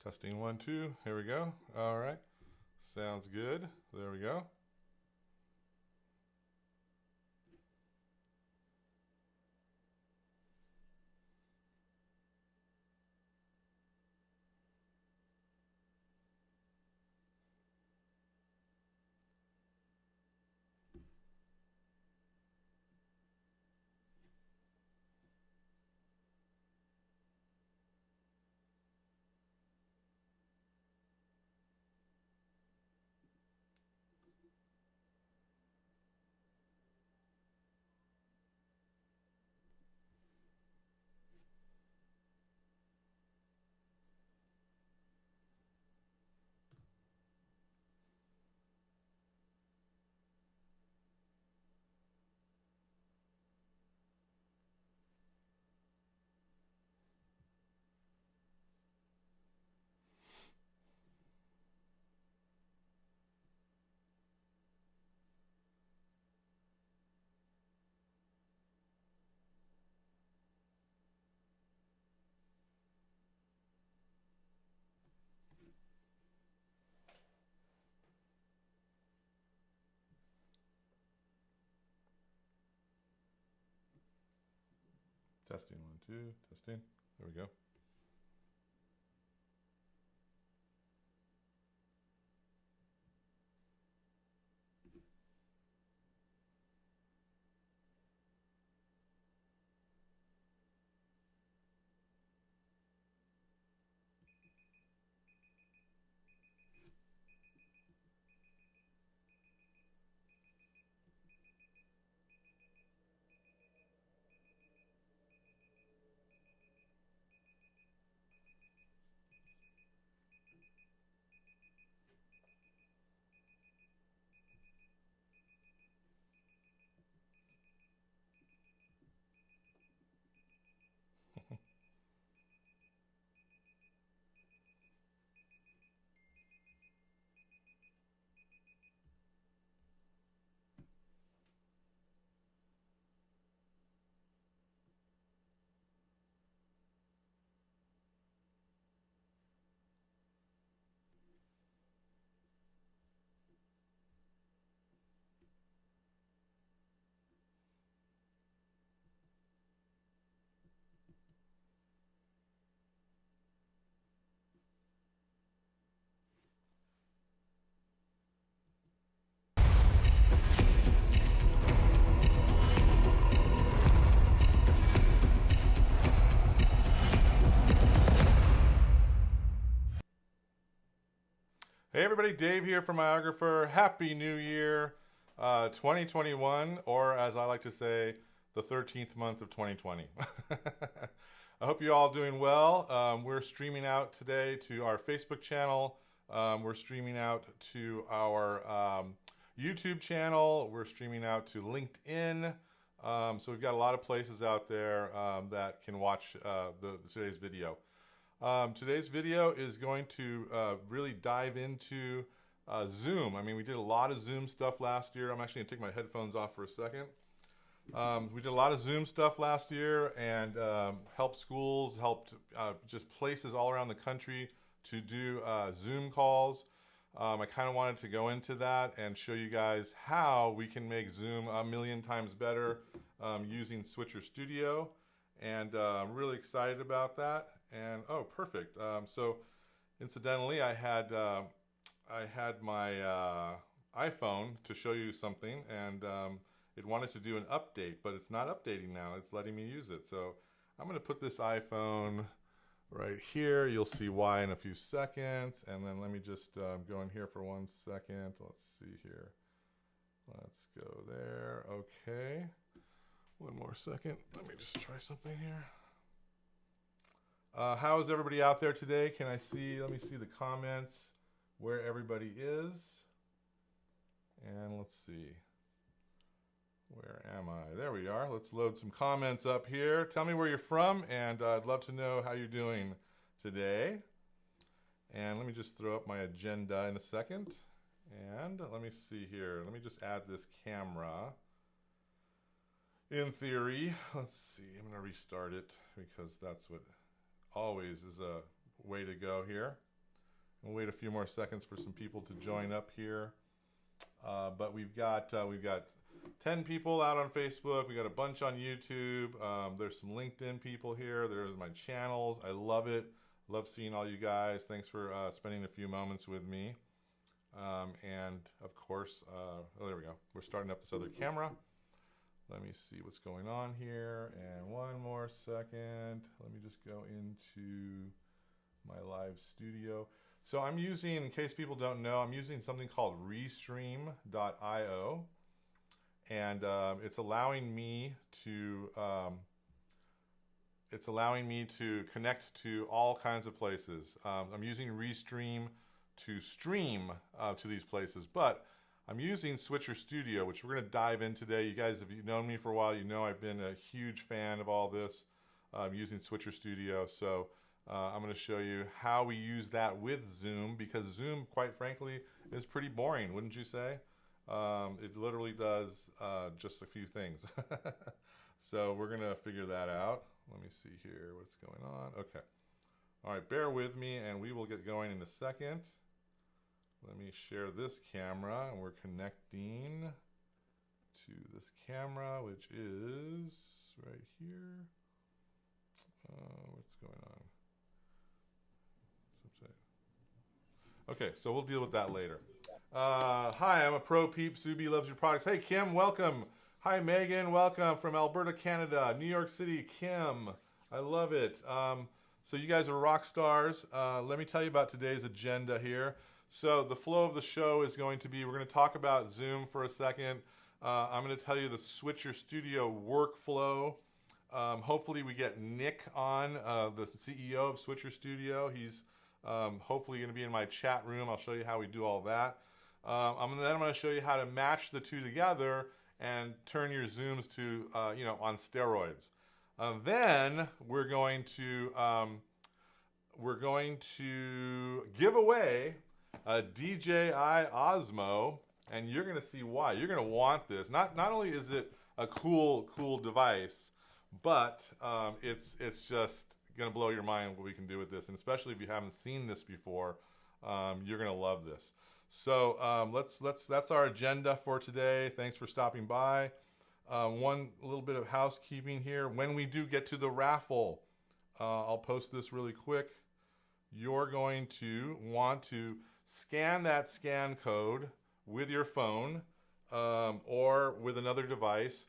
Testing 1, 2. Here we go. All right. Sounds good. There we go. Testing 1, 2. Testing. There we go. Hey everybody, Dave here from Iographer. Happy New Year 2021, or as I like to say, the 13th month of 2020. I hope you're all doing well. We're streaming out today to our Facebook channel. We're streaming out to our YouTube channel. We're streaming out to LinkedIn. So we've got a lot of places out there that can watch today's video. Today's video is going to really dive into Zoom. I mean, we did a lot of Zoom stuff last year. I'm actually going to take my headphones off for a second. We did a lot of Zoom stuff last year and helped schools, helped just places all around the country to do Zoom calls. I kind of wanted to go into that and show you guys how we can make Zoom a million times better using Switcher Studio. And I'm really excited about that. And oh, perfect. So, incidentally, I had my iPhone to show you something, and it wanted to do an update, but it's not updating now. It's letting me use it. So, I'm going to put this iPhone right here. You'll see why in a few seconds. And then let me just go in here for 1 second. Let's see here. Let's go there. Okay. One more second. Let me just try something here. How is everybody out there today? Can I see, let me see the comments, where everybody is. And let's see. Where am I? There we are. Let's load some comments up here. Tell me where you're from, and I'd love to know how you're doing today. And let me just throw up my agenda in a second. And let me see here. Let me just add this camera. In theory, let's see. I'm going to restart it because that's what always is a way to go here. We'll wait a few more seconds for some people to join up here. But we've got 10 people out on Facebook. We got a bunch on YouTube. There's some LinkedIn people here. There's my channels. I love it. Love seeing all you guys. Thanks for spending a few moments with me. And of course, oh, there we go. We're starting up this other camera. Let me see what's going on here. And one more second. Let me just go into my live studio. So I'm using, in case people don't know, I'm using something called Restream.io, and it's allowing me to connect to all kinds of places. I'm using Restream to stream to these places, but I'm using Switcher Studio, which we're going to dive in today. You guys, if you've known me for a while, you know I've been a huge fan of all this, using Switcher Studio. So I'm going to show you how we use that with Zoom, because Zoom, quite frankly, is pretty boring, wouldn't you say? It literally does just a few things. So we're going to figure that out. Let me see here what's going on. Okay. All right, bear with me, and we will get going in a second. Let me share this camera, and we're connecting to this camera, which is right here. What's going on? Okay, so we'll deal with that later. Hi, I'm a pro peep. Subi loves your products. Hey, Kim, welcome. Hi, Megan, welcome from Alberta, Canada. New York City, Kim. I love it. So you guys are rock stars. Let me tell you about today's agenda here. So the flow of the show is going to be, we're going to talk about Zoom for a second. I'm going to tell you the Switcher Studio workflow. Hopefully we get Nick on, the CEO of Switcher Studio. He's hopefully going to be in my chat room. I'll show you how we do all that. I'm going to show you how to match the two together and turn your Zooms to, on steroids. Then we're going to give away a DJI Osmo, and you're going to see why. You're going to want this. Not only is it a cool device, but it's just going to blow your mind what we can do with this, and especially if you haven't seen this before, you're going to love this. So that's our agenda for today. Thanks for stopping by. One little bit of housekeeping here. When we do get to the raffle, I'll post this really quick. You're going to want to scan that scan code with your phone or with another device.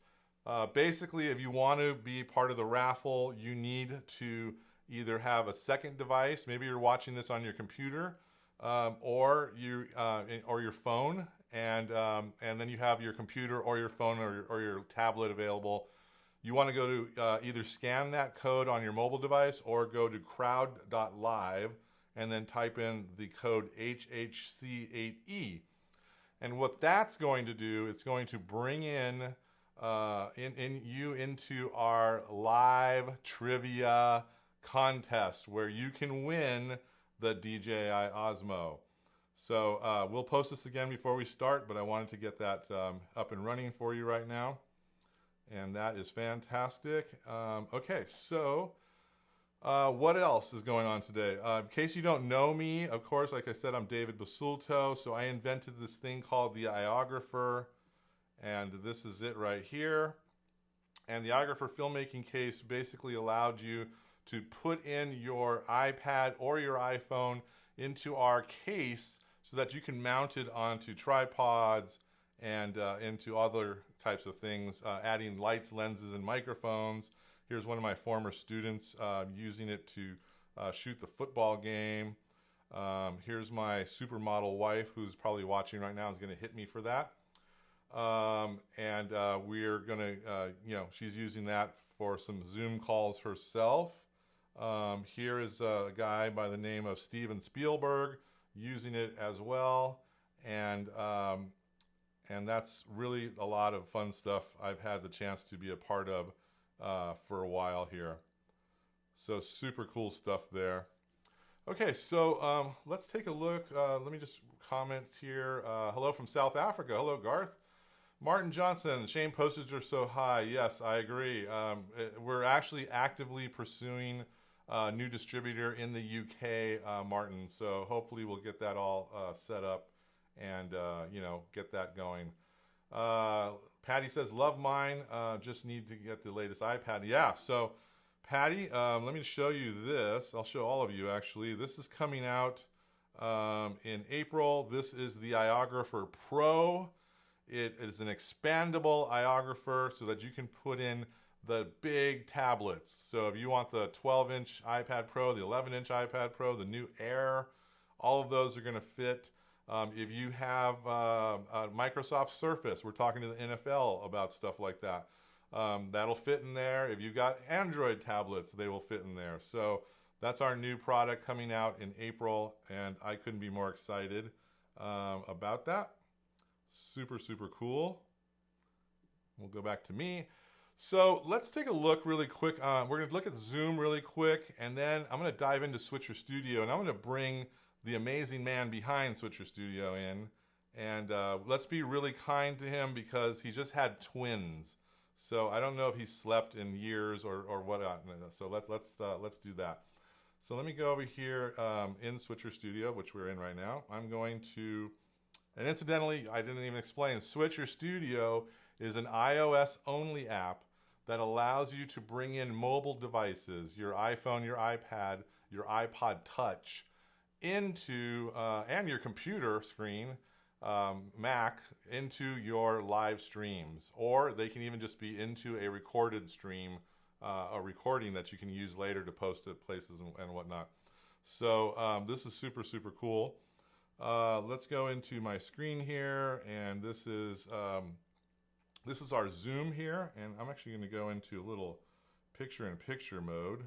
Basically, if you want to be part of the raffle, you need to either have a second device. Maybe you're watching this on your computer or your phone, and then you have your computer or your phone or your tablet available. You want to go to either scan that code on your mobile device or go to crowd.live and then type in the code HHC8E. And what that's going to do, it's going to bring in you into our live trivia contest where you can win the DJI Osmo. So we'll post this again before we start, but I wanted to get that up and running for you right now. And that is fantastic. Okay, so what else is going on today? In case you don't know me, of course, like I said, I'm David Basulto. So I invented this thing called the Iographer, and this is it right here. And the Iographer filmmaking case basically allowed you to put in your iPad or your iPhone into our case so that you can mount it onto tripods and into other types of things, adding lights, lenses, and microphones. Here's one of my former students using it to shoot the football game. Here's my supermodel wife, who's probably watching right now, is going to hit me for that. We're going to, she's using that for some Zoom calls herself. Here is a guy by the name of Steven Spielberg using it as well. And that's really a lot of fun stuff I've had the chance to be a part of for a while here. So super cool stuff there. Okay, so let's take a look. Let me just comment here. Hello from South Africa. Hello, Garth. Martin Johnson, shame postage are so high. Yes, I agree. We're actually actively pursuing new distributor in the UK, Martin. So hopefully we'll get that all set up and you know, get that going. Patty says, love mine, just need to get the latest iPad. Yeah, so Patty, let me show you this. I'll show all of you actually. This is coming out in April. This is the Iographer Pro. It is an expandable iographer so that you can put in the big tablets. So if you want the 12-inch iPad Pro, the 11-inch iPad Pro, the new Air, all of those are going to fit. If you have a Microsoft Surface, we're talking to the NFL about stuff like that. That'll fit in there. If you've got Android tablets, they will fit in there. So that's our new product coming out in April, and I couldn't be more excited about that. Super, super cool. We'll go back to me. So let's take a look really quick. We're going to look at Zoom really quick, and then I'm going to dive into Switcher Studio, and I'm going to bring the amazing man behind Switcher Studio in. And let's be really kind to him because he just had twins. So I don't know if he slept in years or what. So let's do that. So let me go over here in Switcher Studio, which we're in right now. I'm going to, and incidentally, I didn't even explain, Switcher Studio is an iOS-only app that allows you to bring in mobile devices, your iPhone, your iPad, your iPod Touch, into, and your computer screen, Mac, into your live streams. Or they can even just be into a recorded stream, a recording that you can use later to post at places and whatnot. So this is super, super cool. Let's go into my screen here, and this is our Zoom here, and I'm actually going to go into a little picture-in-picture mode.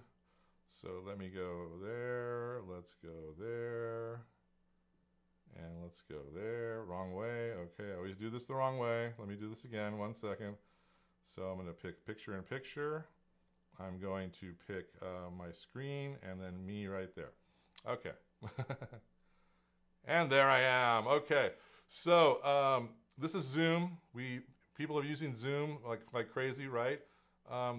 So let me go there, let's go there, and let's go there. Wrong way. Okay, I always do this the wrong way. Let me do this again, 1 second. So I'm going to pick picture-in-picture. I'm going to pick my screen, and then me right there. Okay. And there I am. Okay, so this is Zoom. People are using Zoom like crazy, right?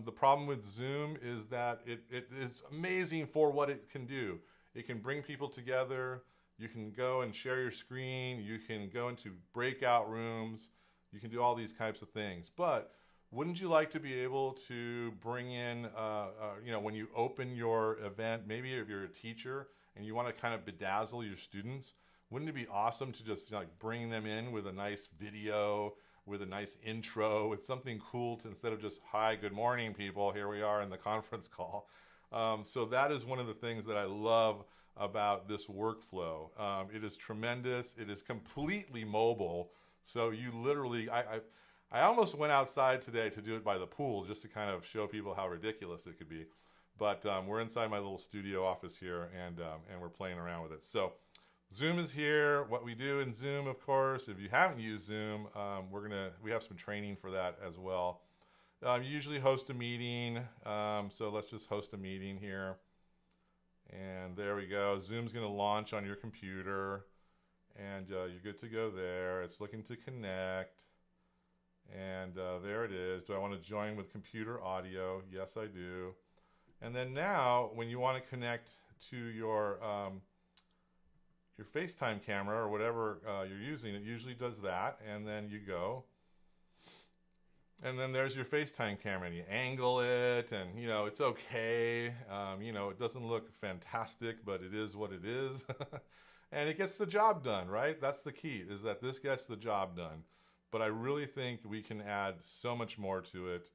The problem with Zoom is that it's amazing for what it can do. It can bring people together. You can go and share your screen. You can go into breakout rooms. You can do all these types of things. But wouldn't you like to be able to bring in, you know, when you open your event, maybe if you're a teacher and you want to kind of bedazzle your students, wouldn't it be awesome to just like bring them in with a nice video, with a nice intro, with something cool to, instead of just, hi, good morning, people, here we are in the conference call. So that is one of the things that I love about this workflow. It is tremendous. It is completely mobile. So you literally, I almost went outside today to do it by the pool just to kind of show people how ridiculous it could be. But we're inside my little studio office here, and we're playing around with it. So Zoom is here. What we do in Zoom, of course, if you haven't used Zoom, we have some training for that as well. You usually host a meeting, so let's just host a meeting here. And there we go. Zoom's going to launch on your computer, and you're good to go there. It's looking to connect, and there it is. Do I want to join with computer audio? Yes, I do. And then now, when you want to connect to your FaceTime camera or whatever you're using, it usually does that, and then you go, and then there's your FaceTime camera, and you angle it, and you know, it's okay. You know, it doesn't look fantastic, but it is what it is. And it gets the job done, right? That's the key, is that this gets the job done. But I really think we can add so much more to it,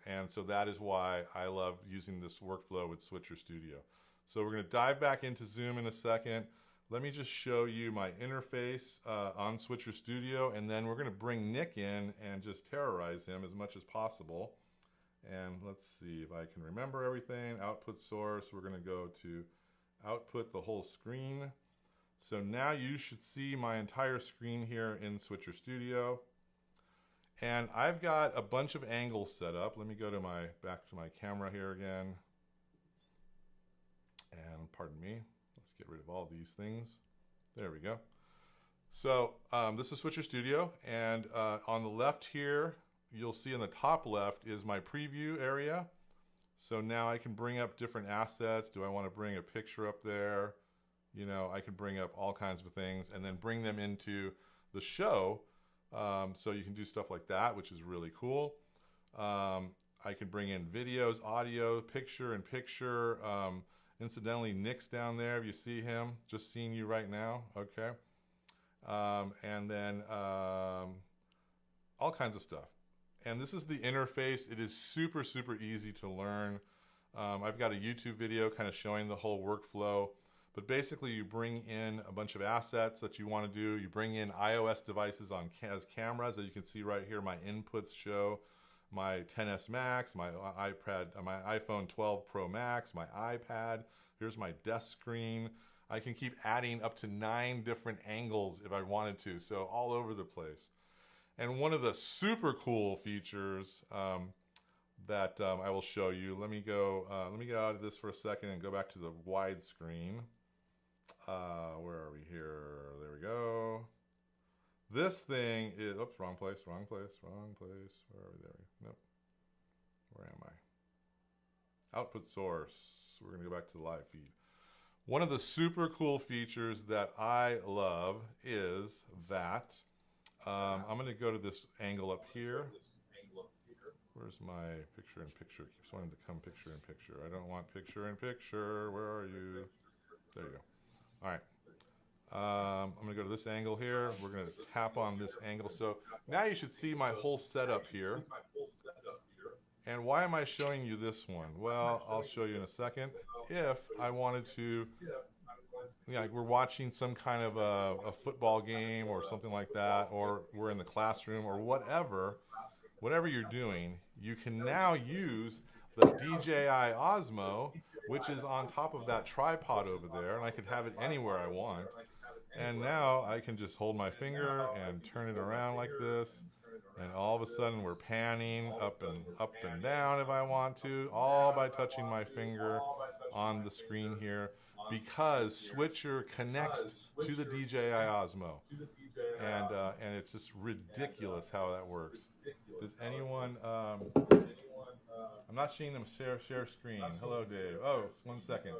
and so that is why I love using this workflow with Switcher Studio. So we're going to dive back into Zoom in a second. Let me just show you my interface on Switcher Studio, and then we're going to bring Nick in and just terrorize him as much as possible. And let's see if I can remember everything. Output source, we're going to go to output the whole screen. So now you should see my entire screen here in Switcher Studio. And I've got a bunch of angles set up. Let me go to back to my camera here again. And pardon me. Let's get rid of all these things. There we go. So this is Switcher Studio, and on the left here, you'll see in the top left is my preview area. So now I can bring up different assets. Do I want to bring a picture up there? You know, I can bring up all kinds of things and then bring them into the show. So you can do stuff like that, which is really cool. I can bring in videos, audio, picture in picture. Incidentally, Nick's down there. If you see him, just seeing you right now. Okay. And then all kinds of stuff. And this is the interface. It is super, super easy to learn. I've got a YouTube video kind of showing the whole workflow. But basically, you bring in a bunch of assets that you want to do. You bring in iOS devices as cameras. As you can see right here, my inputs show my XS Max, my iPad, my iPhone 12 Pro Max, my iPad. Here's my desk screen. I can keep adding up to 9 different angles if I wanted to, so all over the place. And one of the super cool features that I will show you. Let me get out of this for a second and go back to the widescreen. Where are we here? There we go. This thing is, oops, wrong place. Where are we? There. Nope. Where am I? Output source. We're going to go back to the live feed. One of the super cool features that I love is that I'm going to go to this angle up here. Where's my picture in picture? It keeps wanting to come picture in picture. I don't want picture in picture. Where are you? There you go. All right. I'm going to go to this angle here. We're going to tap on this angle. So now you should see my whole setup here. And why am I showing you this one? Well, I'll show you in a second. If I wanted to, like we're watching some kind of a football game or something like that, or we're in the classroom or whatever you're doing, you can now use the DJI Osmo, which is on top of that tripod over there, and I could have it anywhere I want. And now I can just hold my finger and turn it around like this, and all of a sudden we're panning up and down if I want to, all by touching my finger on the screen here, because Switcher connects to the DJI Osmo, and it's just ridiculous how that works. Does anyone? I'm not seeing them share screen. Hello, Dave. Oh, 1 second.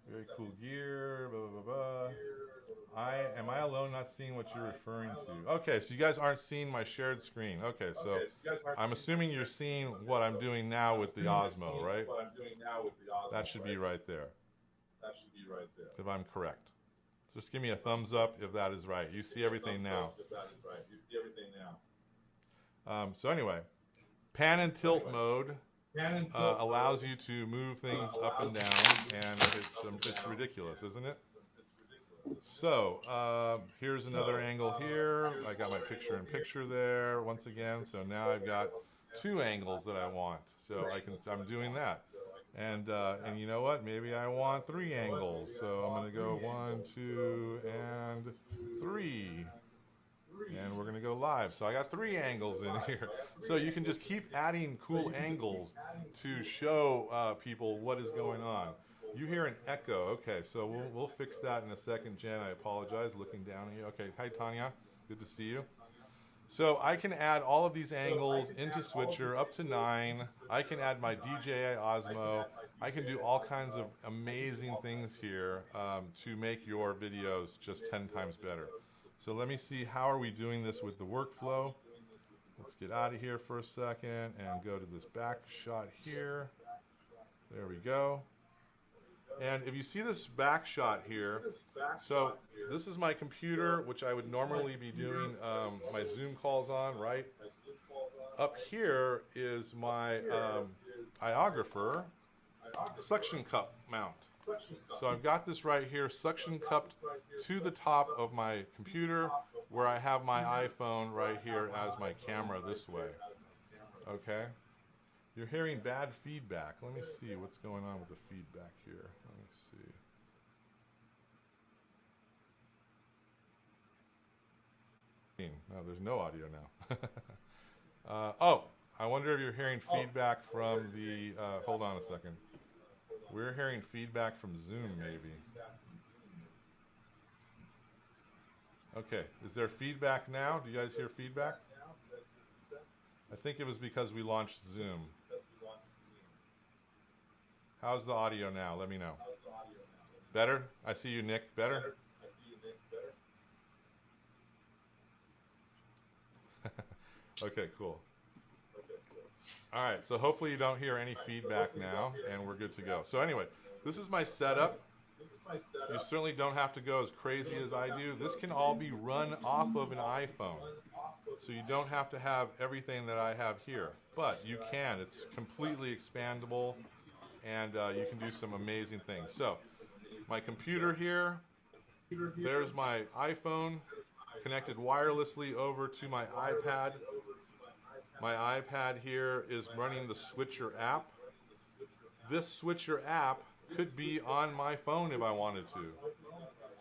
Very cool gear. Blah blah blah. Am I alone not seeing what you're referring to? Okay, so you guys aren't seeing my shared screen. Okay, so I'm assuming you're seeing what I'm doing now with the Osmo, right? That should be right there. If I'm correct. Just give me a thumbs up if that is right. You see everything now. So anyway, pan and tilt mode allows you to move things up and down, and it's ridiculous, isn't it? So here's another angle here. I got my picture in picture there once again. So now I've got 2 angles that I want. So I'm doing that. And you know what? Maybe I want 3 angles. So I'm going to go 1, 2, and 3. And we're going to go live. So I got 3 angles in here. So you can just keep adding cool angles to show people what is going on. You hear an echo. Okay, so we'll fix that in a second, Jen. I apologize, looking down at you. Okay, hi, Tanya. Good to see you. So I can add all of these angles into Switcher, up to 9. I can add my DJI Osmo. I can do all kinds of amazing things here to make your videos just 10 times better. So let me see, how are we doing this with the workflow? Let's get out of here for a second and go to this back shot here. There we go. And if you see this back shot here, so this is my computer, which I would normally be doing my Zoom calls on, right? Up here is my Iographer suction cup mount. So I've got this right here, suction cupped to the top of my computer, where I have my iPhone right here as my camera this way. Okay? You're hearing bad feedback. Let me see what's going on with the feedback here. Let me see. No, there's no audio now. Oh, I wonder if you're hearing feedback from the, hold on a second. We're hearing feedback from Zoom, maybe. Okay, is there feedback now? Do you guys hear feedback? I think it was because we launched Zoom. How's the audio now? Let me know. Better? I see you, Nick. Better? Okay, cool. All right, so hopefully you don't hear any feedback now, and we're good to go. So anyway, this is my setup. You certainly don't have to go as crazy as I do. This can all be run off of an iPhone. So you don't have to have everything that I have here. But you can. It's completely expandable, and you can do some amazing things. So my computer here, there's my iPhone connected wirelessly over to my iPad. My iPad here is running the Switcher app. This Switcher app could be on my phone if I wanted to.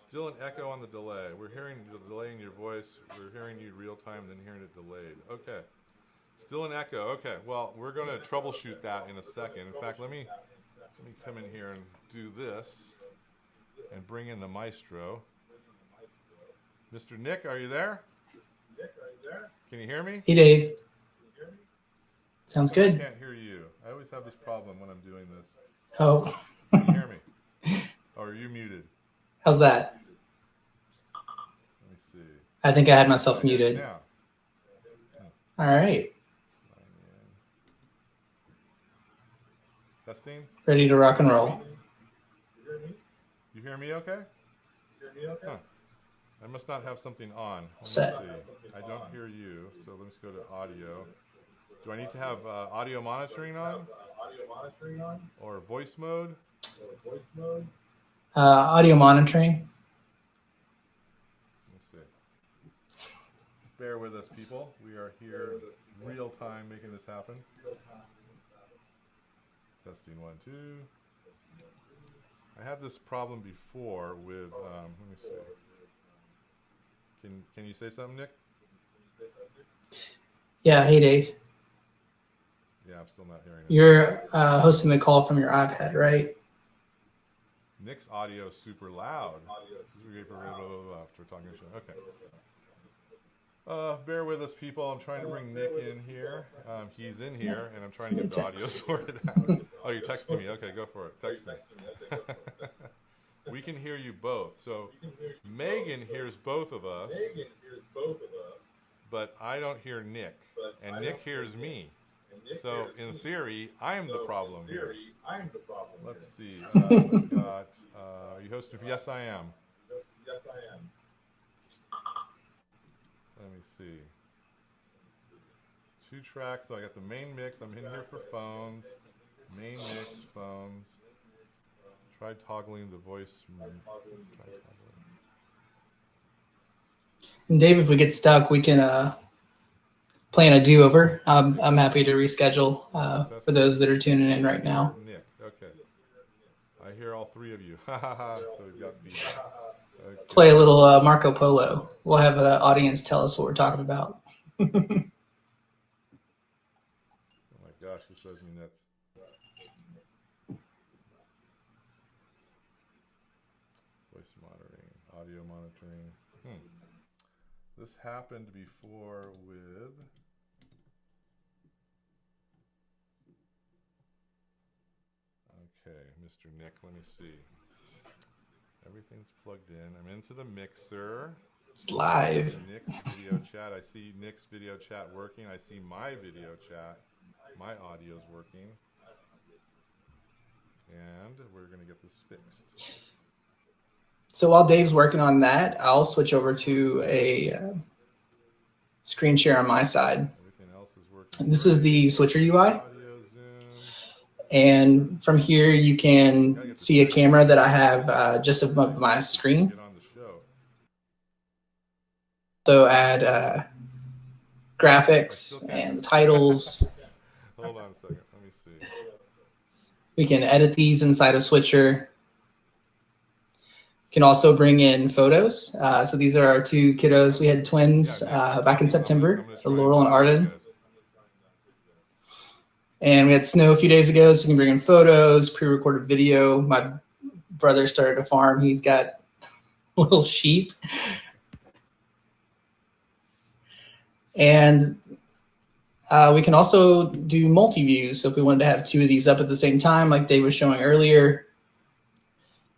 Still an echo on the delay. We're hearing the delay in your voice. We're hearing you real time, then hearing it delayed. Okay. Still an echo. Okay. Well, we're going to troubleshoot that in a second. In fact, let me come in here and do this and bring in the maestro. Mr. Nick, are you there? Can you hear me? Hey, Dave. Sounds good. I can't hear you. I always have this problem when I'm doing this. Oh. Can you hear me? Or are you muted? How's that? Let me see. I think I had myself muted. Now. All right. Testing. Ready to rock and roll. You hear me okay? Huh. I must not have something on. Let me Set. see. I don't hear you, so let's go to audio. Do I need to have audio monitoring on? Or voice mode? Audio monitoring. Let's see. Bear with us, people. We are here real time making this happen. Testing 1, 2. I had this problem before with, let me see. Can you say something, Nick? Yeah, hey, Dave. Yeah, I'm still not hearing it. You're hosting the call from your iPad, right? Nick's audio is super loud. After talking shit. Okay. Bear with us, people. I'm trying to bring Nick in here. He's in here, and I'm trying to get the audio sorted out. Oh, you're texting me. Okay, go for it. Text me. We can hear you both. So Megan hears both of us, but I don't hear Nick, and Nick hears me. So in theory, I am the problem here. Let's see. We've got, are you hosting? Yes, I am. Let me see. 2 tracks. So I got the main mix. I'm in here for phones. Main mix, phones. Try toggling the voice. And Dave, if we get stuck, we can plan a do-over. I'm happy to reschedule for those that are tuning in right now. Nick, okay. I hear all 3 of you. So we've got feedback. Okay. Play a little Marco Polo. We'll have the audience tell us what we're talking about. Oh my gosh, this drives me nuts. Voice monitoring, audio monitoring. This happened before with... Okay, Mr. Nick, let me see. Everything's plugged in. I'm into the mixer. It's live. Nick's video chat. I see Nick's video chat working. I see my video chat. My audio's working. And we're going to get this fixed. So while Dave's working on that, I'll switch over to a screen share on my side. Everything else is working. This is the Switcher UI. Audio, zoom. And from here, you can see a camera that I have just above my screen. Get on the show. So add graphics and titles. Hold on a second. Let me see. We can edit these inside of Switcher. Can also bring in photos. So these are our 2 kiddos. We had twins back in September. So Laurel and Arden. And we had snow a few days ago, so we can bring in photos, pre-recorded video. My brother started a farm. He's got little sheep. And We can also do multi-views. So if we wanted to have two of these up at the same time, like Dave was showing earlier,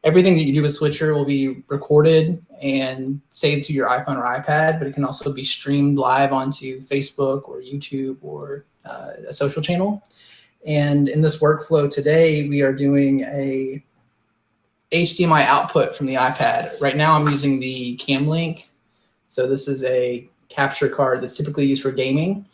everything that you do with Switcher will be recorded and saved to your iPhone or iPad, but it can also be streamed live onto Facebook or YouTube or a social channel. And in this workflow today, we are doing a HDMI output from the iPad. Right now I'm using the Cam Link. So this is a capture card that's typically used for gaming.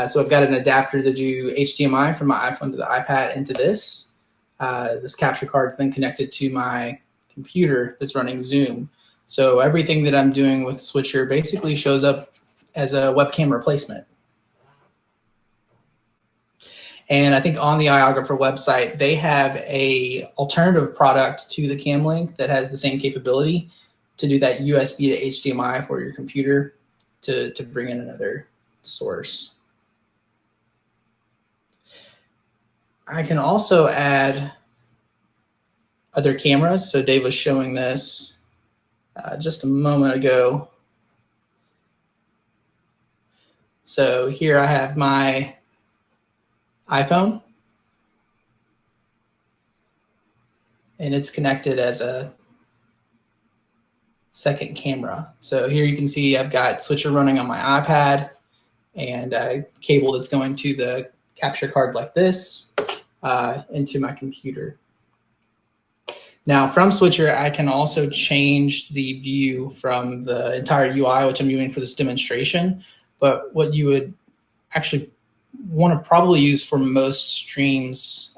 So I've got an adapter to do HDMI from my iPhone to the iPad into this. This capture card is then connected to my computer that's running Zoom. So everything that I'm doing with Switcher basically shows up as a webcam replacement. And I think on the Iographer website, they have a alternative product to the Cam Link that has the same capability to do that USB to HDMI for your computer to bring in another source. I can also add other cameras. So Dave was showing this just a moment ago. So here I have my iPhone, and it's connected as a second camera. So here you can see I've got Switcher running on my iPad and a cable that's going to the capture card like this into my computer. Now from Switcher, I can also change the view from the entire UI, which I'm using for this demonstration. But what you would actually want to probably use for most streams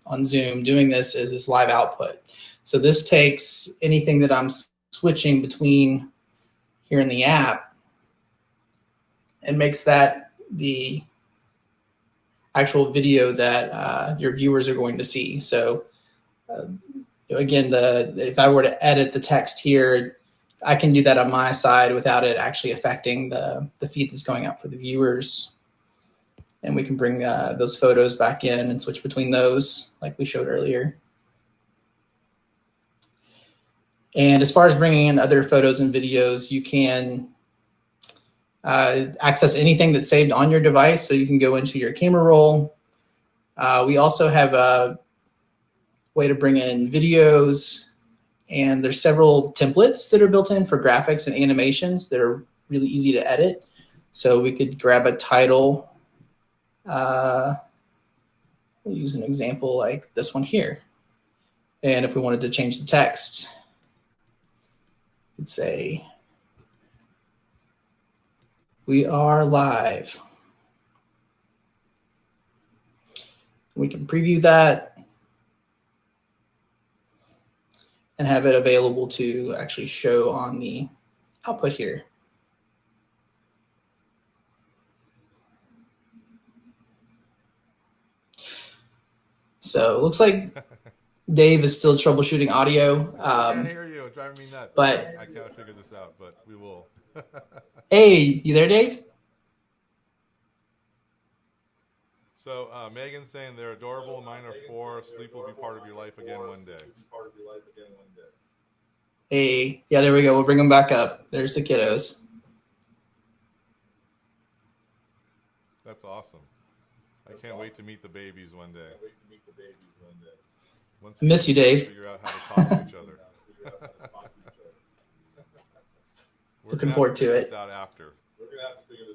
on Zoom doing this is this live output. So this takes anything that I'm switching between here in the app and makes that the actual video that your viewers are going to see. So again, if I were to edit the text here, I can do that on my side without it actually affecting the feed that's going out for the viewers. And we can bring those photos back in and switch between those like we showed earlier. And as far as bringing in other photos and videos, you can access anything that's saved on your device. So you can go into your camera roll. We also have a way to bring in videos, and there's several templates that are built in for graphics and animations that are really easy to edit. So we could grab a title. We'll use an example like this one here. And if we wanted to change the text, we'd say, "We are live." We can preview that and have it available to actually show on the output here. So it looks like Dave is still troubleshooting audio. I can't hear you. It's driving me nuts. But I can't figure this out, but we will. Hey, you there, Dave? So Megan's saying they're adorable. Mine are 4. Sleep will be part of your life again one day. Hey, yeah, there we go. We'll bring them back up. There's the kiddos. That's awesome. I can't wait to meet the babies one day. I miss you, Dave. Figure out how to talk to each other. Looking forward to it. Out after.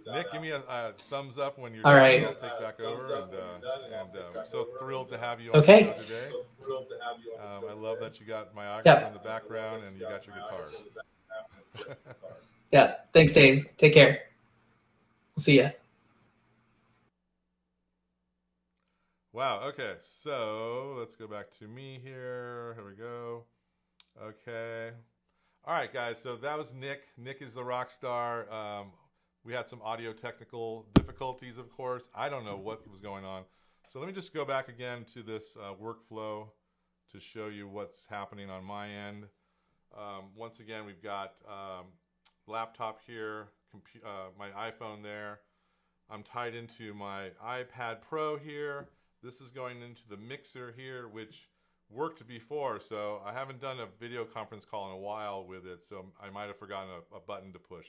Nick, give me a thumbs up when you're all done. right. I'll take back over, and so thrilled to have you on okay. the show today. I love that you got my Iographer Yep. in the background and you got your guitar. Yeah, thanks, Dave. Take care. We'll see ya. Wow, okay, so let's go back to me here. Here we go. Okay. All right, guys, so that was Nick. Nick is the rock star. We had some audio technical difficulties, of course. I don't know what was going on. So let me just go back again to this workflow to show you what's happening on my end. Once again, we've got laptop here, my iPhone there. I'm tied into my iPad Pro here. This is going into the mixer here, which worked before, so I haven't done a video conference call in a while with it, so I might have forgotten a button to push,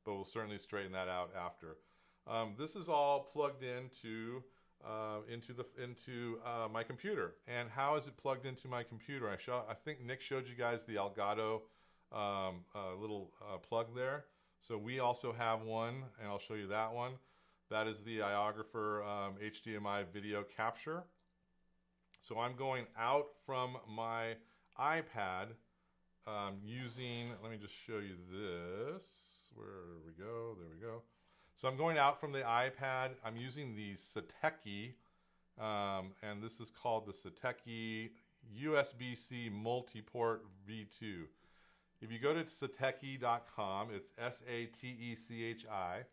but we'll certainly straighten that out after. This is all plugged into my computer. And how is it plugged into my computer? I think Nick showed you guys the Elgato little plug there. So we also have one, and I'll show you that one. That is the Iographer HDMI video capture. So I'm going out from my iPad using, let me just show you this. Where we go? There we go. So I'm going out from the iPad. I'm using the Sateki, and this is called the Sateki Usbc Multiport V2. If you go to sateki.com, it's SATECHI.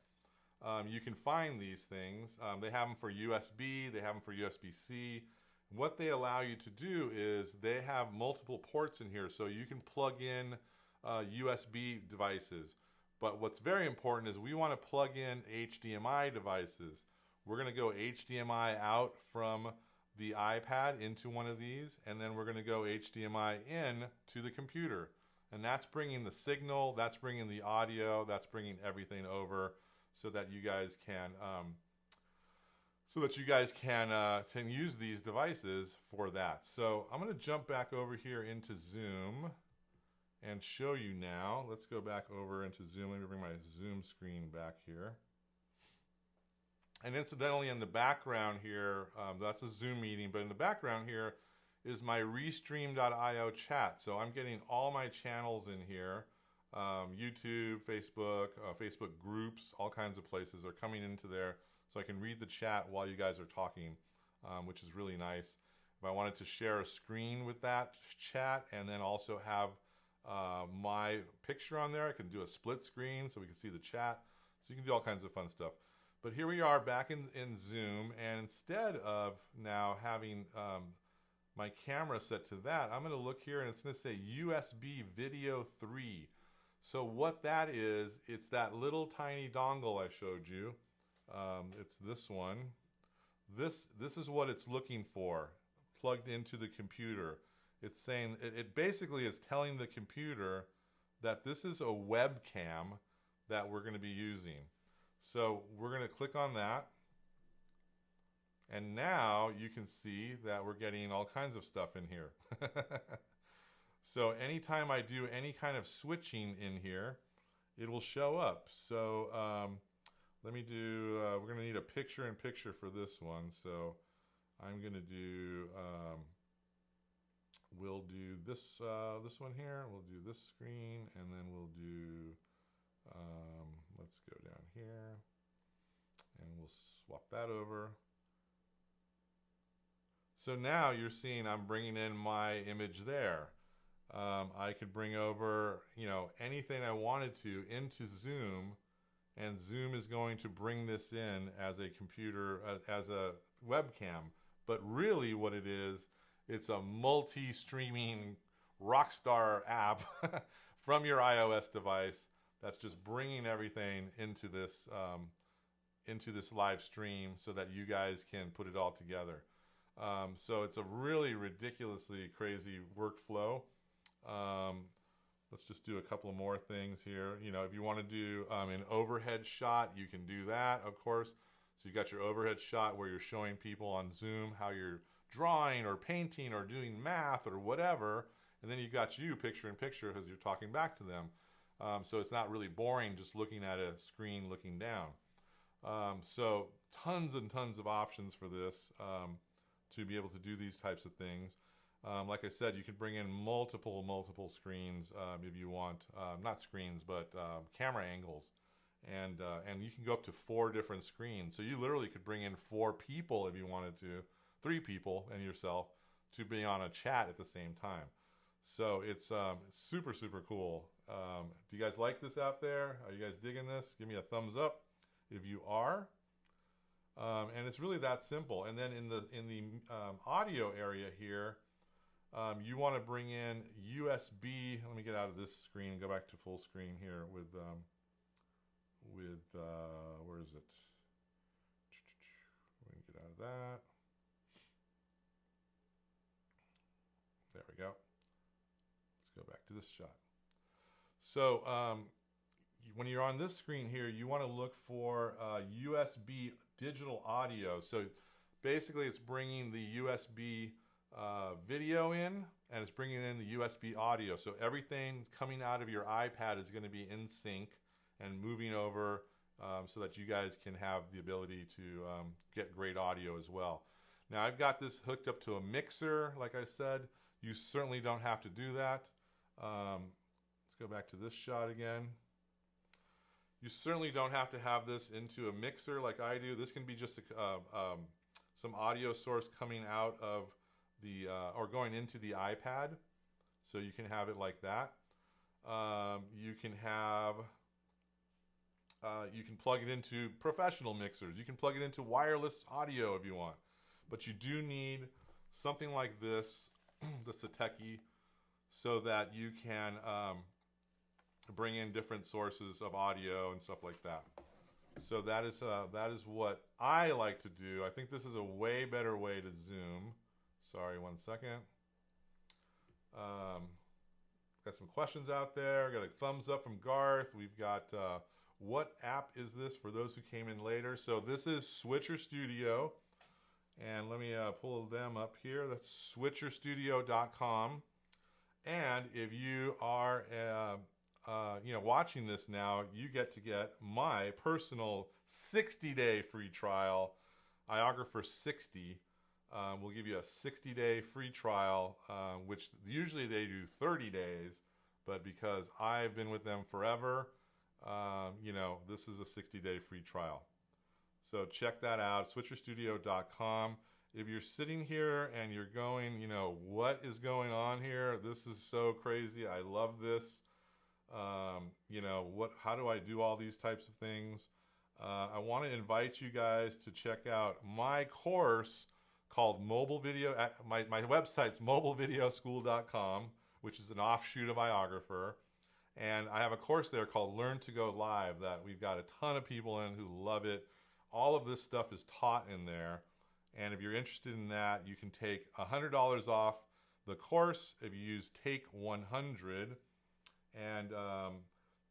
You can find these things. They have them for USB, they have them for USB-C. What they allow you to do is they have multiple ports in here, so you can plug in USB devices. But what's very important is we want to plug in HDMI devices. We're going to go HDMI out from the iPad into one of these, and then we're going to go HDMI in to the computer. And that's bringing the signal, that's bringing the audio, that's bringing everything over so that you guys can can use these devices for that. So I'm going to jump back over here into Zoom and show you now. Let's go back over into Zoom. Let me bring my Zoom screen back here. And incidentally, in the background here, that's a Zoom meeting, but in the background here is my Restream.io chat. So I'm getting all my channels in here. YouTube, Facebook, Facebook groups, all kinds of places are coming into there. So I can read the chat while you guys are talking, which is really nice. If I wanted to share a screen with that chat and then also have my picture on there, I can do a split screen so we can see the chat. So you can do all kinds of fun stuff. But here we are back in Zoom, and instead of now having my camera set to that, I'm going to look here and it's going to say USB Video 3. So what that is, it's that little tiny dongle I showed you. It's this one. This is what it's looking for, plugged into the computer. It's saying, it basically is telling the computer that this is a webcam that we're going to be using. So we're going to click on that. And now you can see that we're getting all kinds of stuff in here. So anytime I do any kind of switching in here, it will show up. So let me do, we're going to need a picture-in-picture for this one. So I'm going to do, we'll do this one here. We'll do this screen, and then we'll do, let's go down here, and we'll swap that over. So now you're seeing I'm bringing in my image there. I could bring over, anything I wanted to into Zoom, and Zoom is going to bring this in as a computer, as a webcam. But really what it is, it's a multi-streaming rockstar app from your iOS device that's just bringing everything into this live stream so that you guys can put it all together. So it's a really ridiculously crazy workflow. Let's just do a couple of more things here. If you want to do an overhead shot, you can do that, of course. So you got your overhead shot where you're showing people on Zoom how you're drawing or painting or doing math or whatever. And then you got you picture in picture because you're talking back to them. So it's not really boring just looking at a screen looking down. So tons and tons of options for this to be able to do these types of things. Like I said, you could bring in multiple screens if you want. Not screens, but camera angles. And you can go up to 4 different screens. So you literally could bring in 4 people if you wanted to, 3 people and yourself, to be on a chat at the same time. So it's super, super cool. Do you guys like this out there? Are you guys digging this? Give me a thumbs up if you are. And it's really that simple. And then in the audio area here, you want to bring in USB. Let me get out of this screen and go back to full screen here with where is it? Let me get out of that. There we go. Let's go back to this shot. So when you're on this screen here, you want to look for USB digital audio. So basically it's bringing the USB video in, and it's bringing in the USB audio. So everything coming out of your iPad is going to be in sync and moving over so that you guys can have the ability to get great audio as well. Now I've got this hooked up to a mixer, like I said. You certainly don't have to do that. Let's go back to this shot again. You certainly don't have to have this into a mixer like I do. This can be just some audio source coming out of the, or going into the iPad. So you can have it like that. You can plug it into professional mixers. You can plug it into wireless audio if you want. But you do need something like this, the Sateki, so that you can bring in different sources of audio and stuff like that. So that is what I like to do. I think this is a way better way to zoom. Sorry, one second. Got some questions out there. Got a thumbs up from Garth. We've got what app is this for those who came in later? So this is Switcher Studio. And let me pull them up here. That's switcherstudio.com. And if you are watching this now, you get my personal 60-day free trial, Iographer 60. We'll give you a 60-day free trial, which usually they do 30 days, but because I've been with them forever, this is a 60-day free trial. So check that out, switcherstudio.com. If you're sitting here and you're going, what is going on here? This is so crazy. I love this. How do I do all these types of things? I want to invite you guys to check out my course called Mobile Video. My website's mobilevideoschool.com, which is an offshoot of Iographer. And I have a course there called Learn to Go Live that we've got a ton of people in who love it. All of this stuff is taught in there. And if you're interested in that, you can take $100 off the course if you use Take 100. And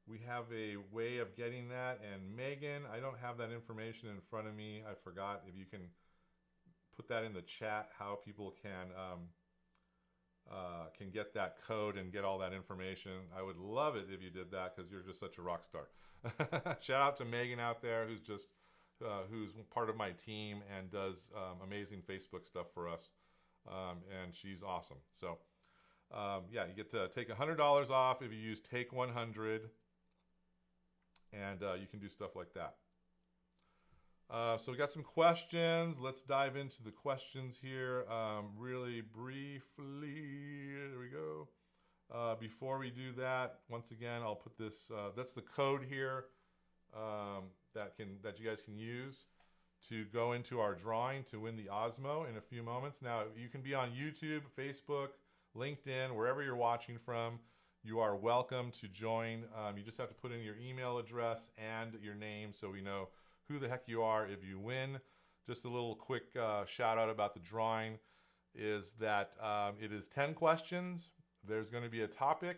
we have a way of getting that. And Megan, I don't have that information in front of me. I forgot. If you can put that in the chat, how people can get that code and get all that information. I would love it if you did that because you're just such a rock star. Shout out to Megan out there who's part of my team and does amazing Facebook stuff for us. And she's awesome. So you get to take $100 off if you use Take 100, and you can do stuff like that. So we got some questions. Let's dive into the questions here really briefly. There we go. Before we do that, once again, I'll put this. That's the code here that you guys can use to go into our drawing to win the Osmo in a few moments. Now, you can be on YouTube, Facebook, LinkedIn, wherever you're watching from. You are welcome to join. You just have to put in your email address and your name so we know who the heck you are if you win. Just a little quick shout out about the drawing is that it is 10 questions. There's going to be a topic,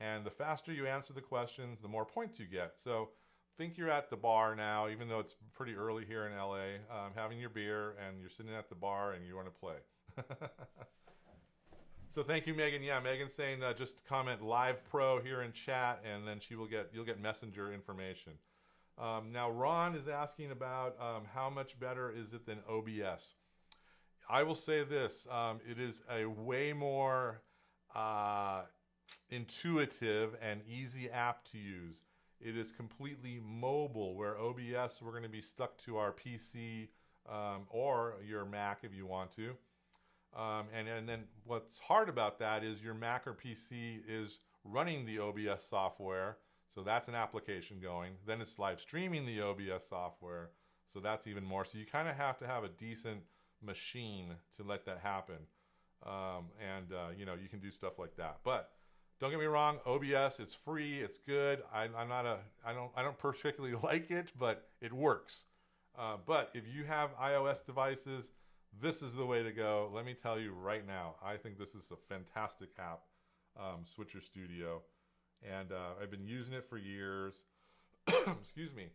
and the faster you answer the questions, the more points you get. So think you're at the bar now, even though it's pretty early here in LA, having your beer, and you're sitting at the bar and you want to play. So thank you, Megan. Yeah, Megan's saying just comment Live Pro here in chat, and then you'll get messenger information. Now Ron is asking about how much better is it than OBS. I will say this, it is a way more intuitive and easy app to use. It is completely mobile, where OBS we're going to be stuck to our PC or your Mac if you want to. And then what's hard about that is your Mac or PC is running the OBS software. So that's an application going. Then it's live streaming the OBS software. So that's even more. So you kind of have to have a decent machine to let that happen. You can do stuff like that. But don't get me wrong, OBS is free. It's good. I don't particularly like it, but it works. But if you have iOS devices, this is the way to go. Let me tell you right now, I think this is a fantastic app, Switcher Studio. And I've been using it for years. excuse me,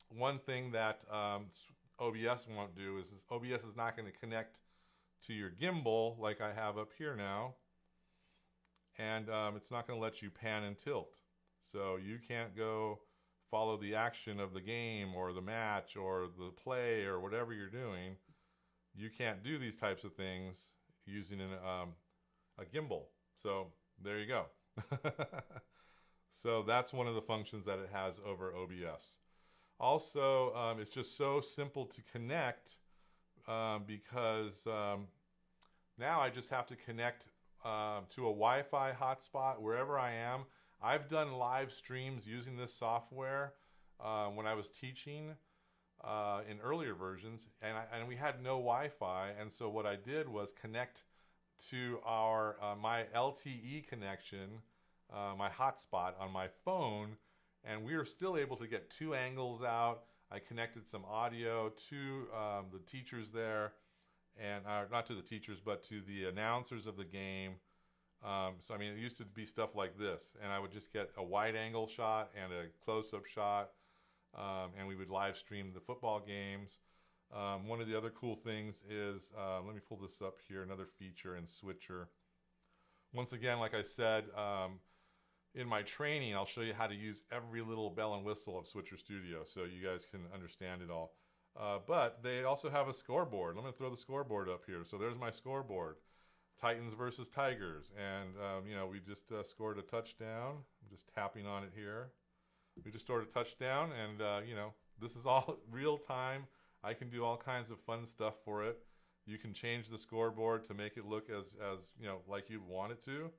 one thing that OBS won't do is OBS is not going to connect to your gimbal like I have up here now, and it's not going to let you pan and tilt. So you can't go follow the action of the game or the match or the play or whatever you're doing. You can't do these types of things using a gimbal. So there you go. So that's one of the functions that it has over OBS. Also, it's just so simple to connect because now I just have to connect to a Wi-Fi hotspot wherever I am. I've done live streams using this software when I was teaching in earlier versions, and we had no Wi-Fi, and so what I did was connect to my LTE connection, my hotspot on my phone, and we were still able to get 2 angles out. I connected some audio to the teachers there, and not to the teachers, but to the announcers of the game. So I mean, it used to be stuff like this, and I would just get a wide angle shot and a close-up shot, and we would live stream the football games. One of the other cool things is, let me pull this up here, another feature in Switcher. Once again, like I said, in my training, I'll show you how to use every little bell and whistle of Switcher Studio so you guys can understand it all. But they also have a scoreboard. I'm going to throw the scoreboard up here. So there's my scoreboard. Titans versus Tigers. And, you know, we just scored a touchdown. I'm just tapping on it here. We just scored a touchdown, and, you know, this is all real time. I can do all kinds of fun stuff for it. You can change the scoreboard to make it look as you know, like you want it to.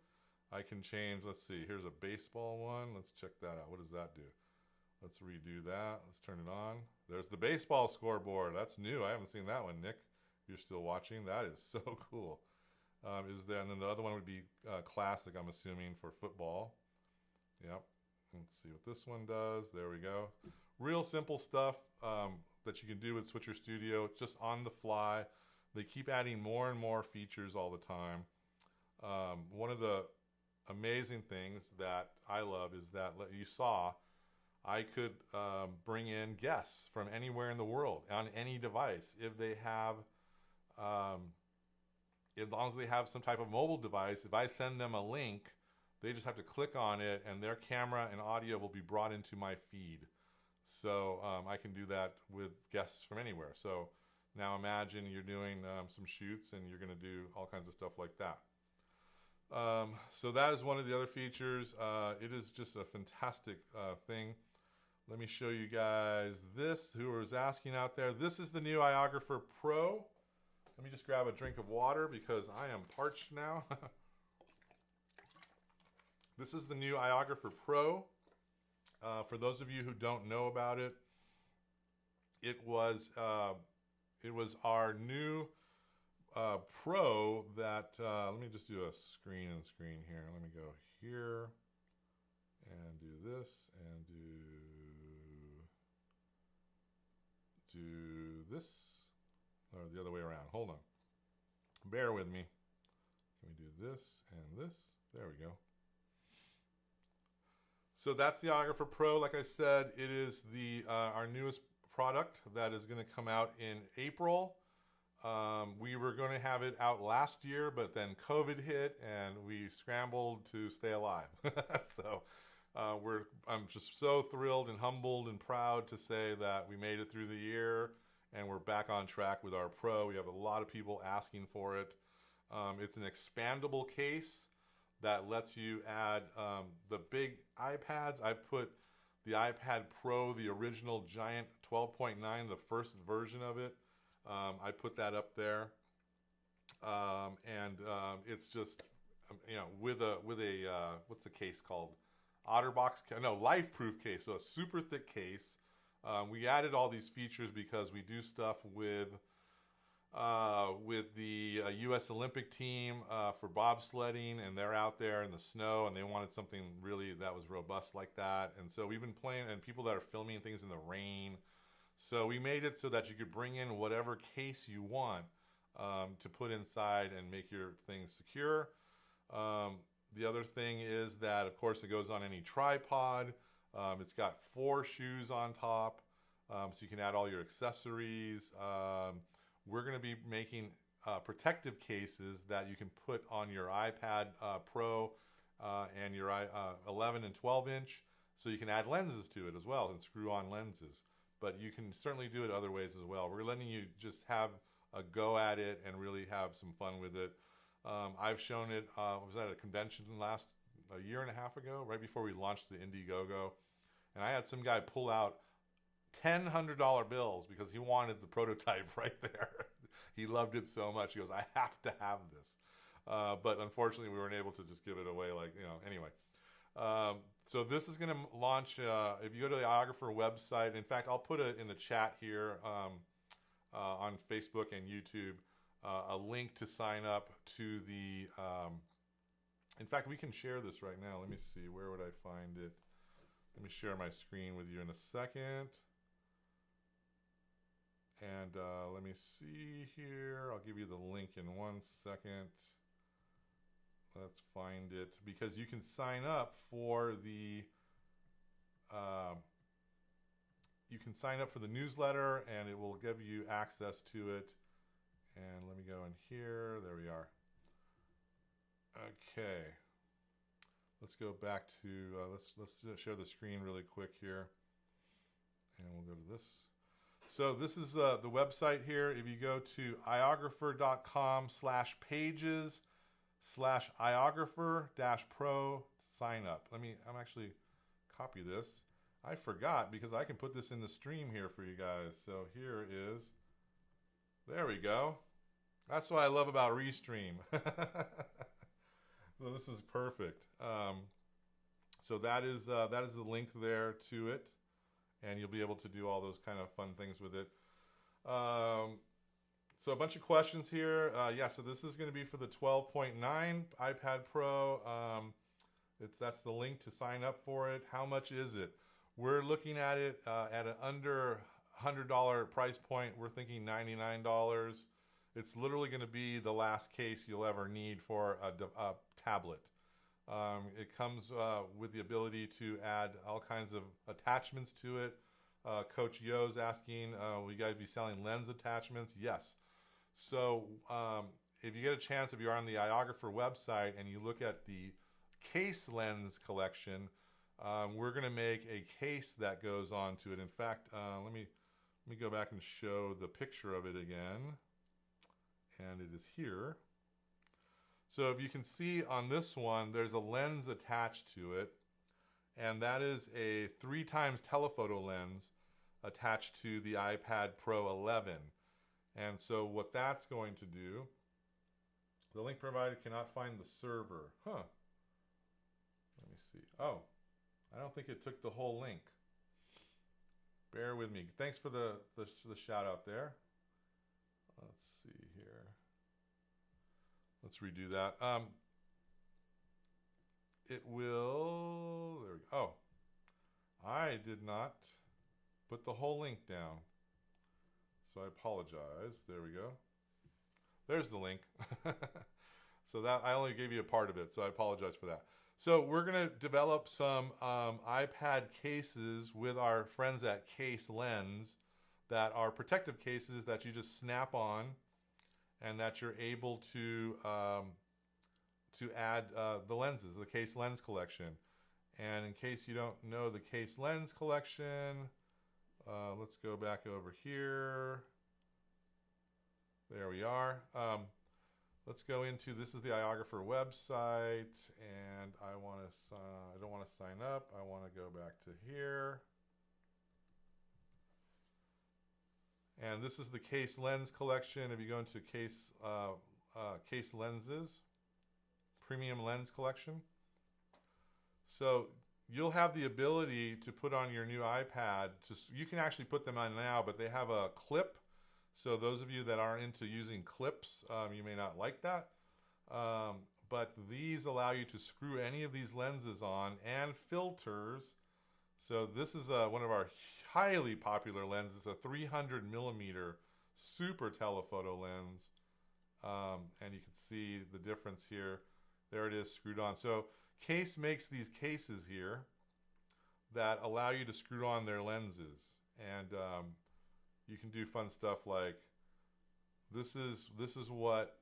I can change, let's see, here's a baseball one. Let's check that out. What does that do? Let's redo that. Let's turn it on. There's the baseball scoreboard. That's new. I haven't seen that one, Nick. You're still watching. That is so cool. Is there? And then the other one would be classic, I'm assuming, for football. Yep. Let's see what this one does. There we go. Real simple stuff that you can do with Switcher Studio, just on the fly. They keep adding more and more features all the time. One of the amazing things that I love is that you saw I could bring in guests from anywhere in the world on any device if they have as long as they have some type of mobile device. If I send them a link, they just have to click on it and their camera and audio will be brought into my feed. So I can do that with guests from anywhere. So now imagine you're doing some shoots and you're going to do all kinds of stuff like that. So that is one of the other features. It is just a fantastic thing. Let me show you guys this, who was asking out there. This is the new Iographer Pro. Let me just grab a drink of water because I am parched now. This is the new Iographer Pro. For those of you who don't know about it, it was our new Pro that, let me just do a screen here. Let me go here and do this and do this, or the other way around. Hold on. Bear with me. Can we do this and this? There we go. So that's the Iographer Pro. Like I said, it is our newest product that is going to come out in April. We were going to have it out last year, but then COVID hit and we scrambled to stay alive. So I'm just so thrilled and humbled and proud to say that we made it through the year and we're back on track with our Pro. We have a lot of people asking for it. It's an expandable case that lets you add the big iPads. I put the iPad Pro, the original giant 12.9, the first version of it. I put that up there, and it's just, you know, with a what's the case called? OtterBox? No, LifeProof case. So a super thick case. We added all these features because we do stuff with the U.S. Olympic team for bobsledding, and they're out there in the snow, and they wanted something really that was robust like that. And so we've been playing, and people that are filming things in the rain. So we made it so that you could bring in whatever case you want to put inside and make your things secure. The other thing is that, of course, it goes on any tripod. It's got 4 shoes on top, so you can add all your accessories. We're going to be making protective cases that you can put on your iPad Pro and your 11 and 12 inch, so you can add lenses to it as well and screw on lenses. But you can certainly do it other ways as well. We're letting you just have a go at it and really have some fun with it. I've shown it, I was at a convention a year and a half ago, right before we launched the Indiegogo. And I had some guy pull out $100 bills because he wanted the prototype right there. He loved it so much. He goes, I have to have this. But unfortunately, we weren't able to just give it away anyway. So this is going to launch, if you go to the Iographer website, in fact, I'll put it in the chat here on Facebook and YouTube, a link to sign up to the, in fact, we can share this right now. Let me see, where would I find it? Let me share my screen with you in a second. And let me see here. I'll give you the link in 1 second. Let's find it, because you can sign up for the newsletter, and it will give you access to it. And let me go in here. There we are. Okay. Let's go back to let's share the screen really quick here, and we'll go to this. So this is the website here. If you go to iographer.com/pages/iographer-pro sign up. I'm actually copy this. I forgot, because I can put this in the stream here for you guys. So here is, there we go. That's what I love about Restream. So this is perfect. So that is the link there to it, and you'll be able to do all those kind of fun things with it. So a bunch of questions here. Yeah, so this is going to be for the 12.9 iPad Pro. That's the link to sign up for it. How much is it? We're looking at it at an under $100 price point. We're thinking $99. It's literally going to be the last case you'll ever need for a tablet. It comes with the ability to add all kinds of attachments to it. Coach Yo's asking, will you guys be selling lens attachments? Yes. So if you get a chance, if you're on the Iographer website and you look at the case lens collection, we're going to make a case that goes onto it. In fact, let me go back and show the picture of it again. And it is here. So if you can see on this one, there's a lens attached to it, and that is a 3x telephoto lens attached to the iPad Pro 11. And so what that's going to do, the link provided cannot find the server. Huh. Let me see. Oh, I don't think it took the whole link. Bear with me. Thanks for the shout out there. Let's see here. Let's redo that. It will, there we go. Oh, I did not put the whole link down. So I apologize. There we go. There's the link. So that, I only gave you a part of it, so I apologize for that. So we're going to develop some iPad cases with our friends at Case Lens that are protective cases that you just snap on, and that you're able to add the lenses, the Case Lens collection. And in case you don't know the Case Lens collection, let's go back over here. There we are. Let's go into, this is the Iographer website, and I don't want to sign up. I want to go back to here. And this is the Case Lens collection. If you go into Case Lenses, Premium Lens Collection. So you'll have the ability to put on your new iPad, you can actually put them on now, but they have a clip. So those of you that aren't into using clips, you may not like that. But these allow you to screw any of these lenses on, and filters. So this is one of our highly popular lenses, a 300 millimeter super telephoto lens. And you can see the difference here. There it is screwed on. So Case makes these cases here that allow you to screw on their lenses, and you can do fun stuff like this is what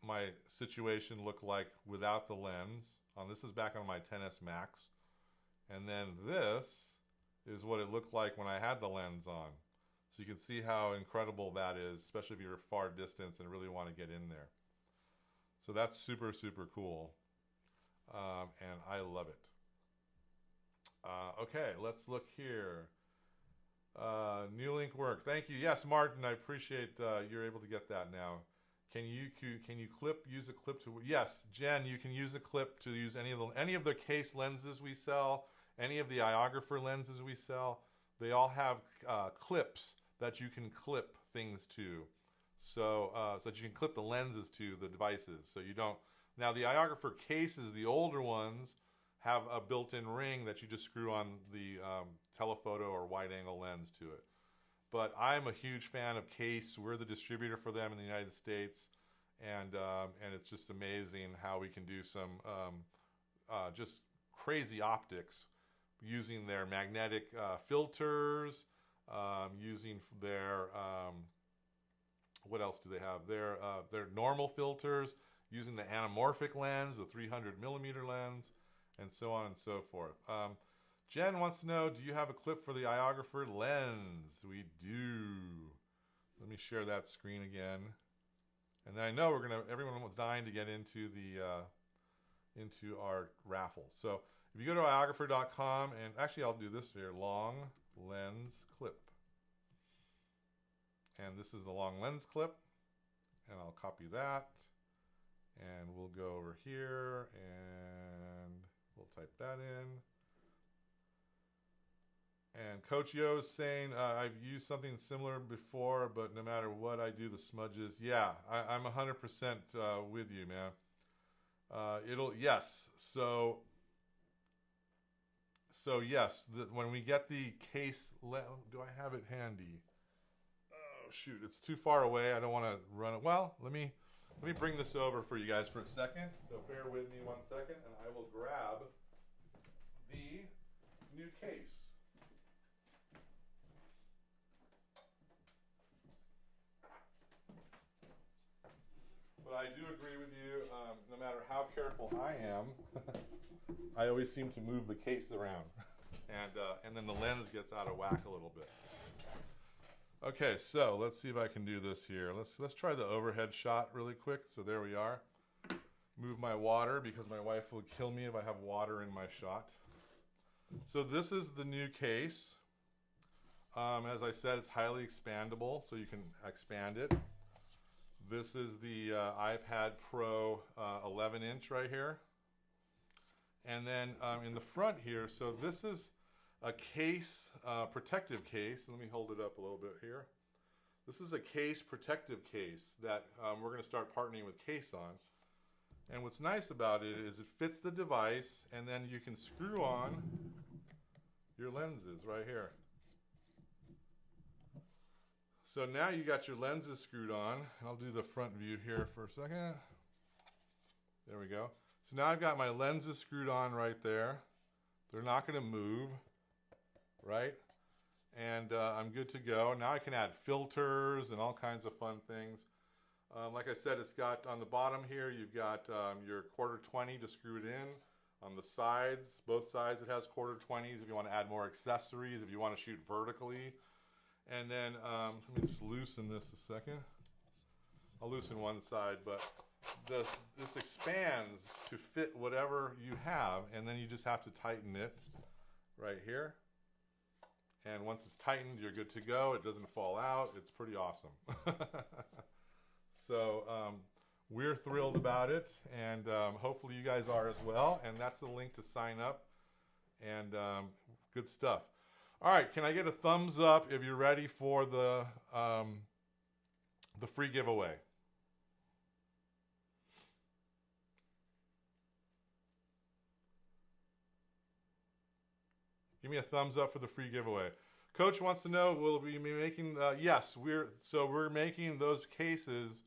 my situation looked like without the lens. This is back on my 10s Max, and then this is what it looked like when I had the lens on. So you can see how incredible that is, especially if you're far distance and really want to get in there. So that's super, super cool, and I love it. Okay, let's look here. New link work. Thank you. Yes, Martin, I appreciate you're able to get that now. Can you use a clip to? Yes, Jen, you can use a clip to use any of the case lenses we sell, any of the Iographer lenses we sell. They all have clips that you can clip things to, so that you can clip the lenses to the devices. So you don't. Now the Iographer cases, the older ones, have a built-in ring that you just screw on the telephoto or wide-angle lens to it. But I'm a huge fan of Case. We're the distributor for them in the United States, and it's just amazing how we can do some just crazy optics using their magnetic filters, using their what else do they have? Their normal filters, using the anamorphic lens, the 300 millimeter lens, and so on and so forth. Jen wants to know, do you have a clip for the Iographer lens? We do. Let me share that screen again. And then I know everyone was dying to get into into our raffle. So if you go to iographer.com, and actually I'll do this here, long lens clip. And this is the long lens clip. And I'll copy that. And we'll go over here and we'll type that in. And Coach Yo is saying, I've used something similar before, but no matter what I do, the smudges. Yeah, I'm 100% with you, man. Yes. So yes, when we get the case, do I have it handy? Oh, shoot, it's too far away. I don't want to run it. Well, let me bring this over for you guys for a second. So bear with me 1 second, and I will grab the new case. But I do agree with you, no matter how careful I am, I always seem to move the case around. And then the lens gets out of whack a little bit. Okay, so let's see if I can do this here. Let's try the overhead shot really quick. So there we are. Move my water because my wife will kill me if I have water in my shot. So this is the new case. As I said, it's highly expandable, so you can expand it. This is the iPad Pro 11-inch right here. And then in the front here, so this is a case, protective case. Let me hold it up a little bit here. This is a case, protective case that we're going to start partnering with Case on. And what's nice about it is it fits the device, and then you can screw on your lenses right here. So now you got your lenses screwed on. I'll do the front view here for a second. There we go. So now I've got my lenses screwed on right there. They're not going to move, right? And I'm good to go. Now I can add filters and all kinds of fun things. Like I said, it's got on the bottom here, you've got your 1/4-20 to screw it in. On the sides, both sides, it has 1/4-20s if you want to add more accessories, if you want to shoot vertically. And then, let me just loosen this a second. I'll loosen one side, but this expands to fit whatever you have, and then you just have to tighten it right here. And once it's tightened, you're good to go. It doesn't fall out. It's pretty awesome. So we're thrilled about it, and hopefully you guys are as well. And that's the link to sign up, and good stuff. All right, can I get a thumbs up if you're ready for the free giveaway? Give me a thumbs up for the free giveaway. Coach wants to know, will we be making, yes, we're making those cases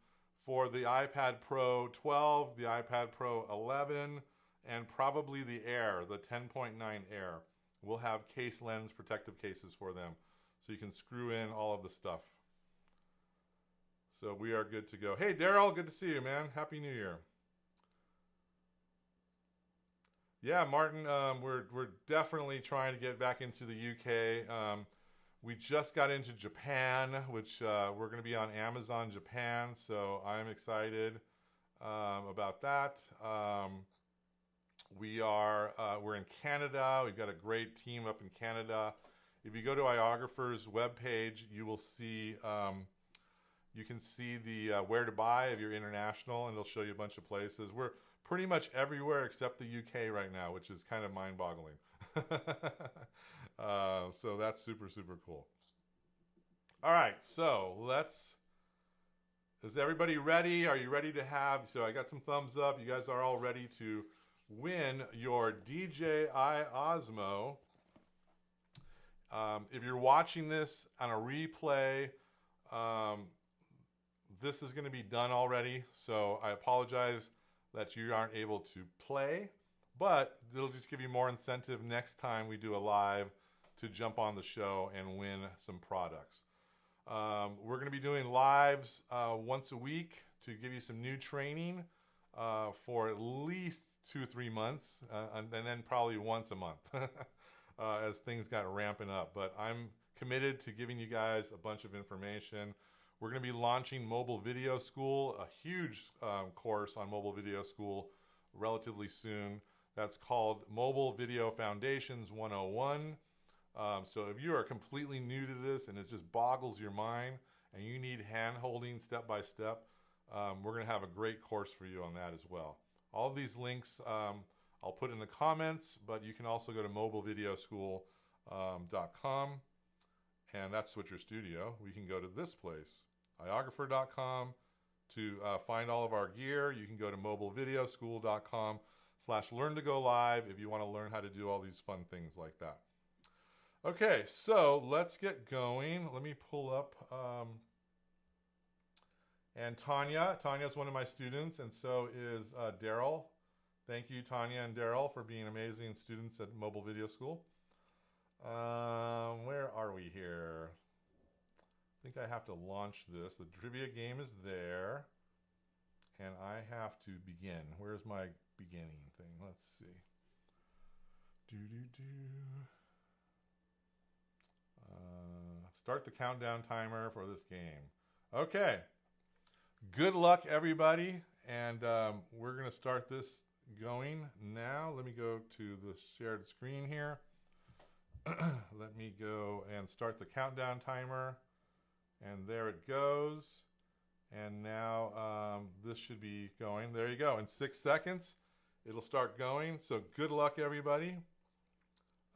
for the iPad Pro 12, the iPad Pro 11, and probably the Air, the 10.9 Air. we'll have case lens protective cases for them, so you can screw in all of the stuff. So we are good to go. Hey, Daryl, good to see you, man. Happy New Year. Yeah, Martin, we're definitely trying to get back into the UK. We just got into Japan, which we're going to be on Amazon Japan, so I'm excited about that. We're in Canada. We've got a great team up in Canada. If you go to Iographer's webpage, you will see you can see the where to buy if you're international, and it'll show you a bunch of places. We're pretty much everywhere except the UK right now, which is kind of mind-boggling. So that's super, super cool. All right, so is everybody ready? Are you ready to have, so I got some thumbs up. You guys are all ready to win your DJI Osmo. If you're watching this on a replay, this is going to be done already, so I apologize that you aren't able to play, but it'll just give you more incentive next time we do a live to jump on the show and win some products. We're going to be doing lives once a week to give you some new training for at least 2-3 months, and then probably once a month as things got ramping up. But I'm committed to giving you guys a bunch of information. We're going to be launching Mobile Video School, a huge course on Mobile Video School relatively soon. That's called Mobile Video Foundations 101. So if you are completely new to this and it just boggles your mind and you need hand-holding step-by-step, we're going to have a great course for you on that as well. All of these links I'll put in the comments, but you can also go to mobilevideoschool.com, and that's Switcher Studio. We can go to this place, iographer.com, to find all of our gear. You can go to mobilevideoschool.com/learn-to-go-live if you want to learn how to do all these fun things like that. Okay, so let's get going. Let me pull up, and Tanya's one of my students, and so is Daryl. Thank you, Tanya and Daryl, for being amazing students at Mobile Video School. Where are we here? I think I have to launch this. The trivia game is there, and I have to begin. Where's my beginning thing? Let's see. Start the countdown timer for this game. Okay. Good luck, everybody, and we're going to start this going now. Let me go to the shared screen here. Let me go and start the countdown timer, and there it goes. And now this should be going. There you go. In 6 seconds, it'll start going. So good luck, everybody.